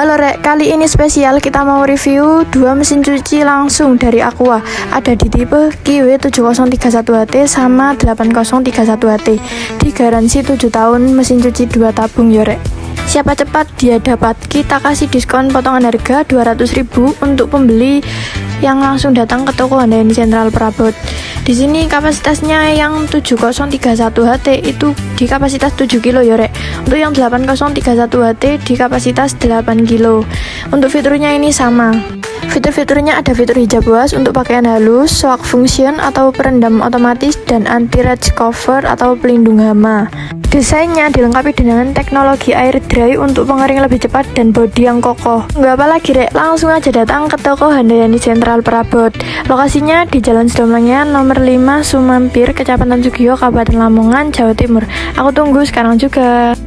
Halo Rek, kali ini spesial kita mau review 2 mesin cuci langsung dari Aqua. Ada di tipe KW7031HT sama 8031HT. Digaransi 7 tahun, mesin cuci 2 tabung ya Rek. Siapa cepat dia dapat. Kita kasih diskon potongan harga 200.000 untuk pembeli yang langsung datang ke toko Handayani Sentral Prabot. Di sini kapasitasnya yang 7031HT itu di kapasitas 7 kilo ya Rek. Untuk yang 8031HT di kapasitas 8 kilo. Untuk fiturnya ini sama. Fitur-fiturnya ada fitur hijab was untuk pakaian halus, shock function atau perendam otomatis, dan anti-rage cover atau pelindung hama. Desainnya dilengkapi dengan teknologi air dry untuk pengering lebih cepat dan bodi yang kokoh. Nggak apa lagi Rek, langsung aja datang ke toko Handayani Sentral Prabot. Lokasinya di Jalan Sidomlangyan nomor 5 Sumampir, Kecamatan Sugiyo, Kabupaten Lamongan, Jawa Timur. Aku tunggu sekarang juga.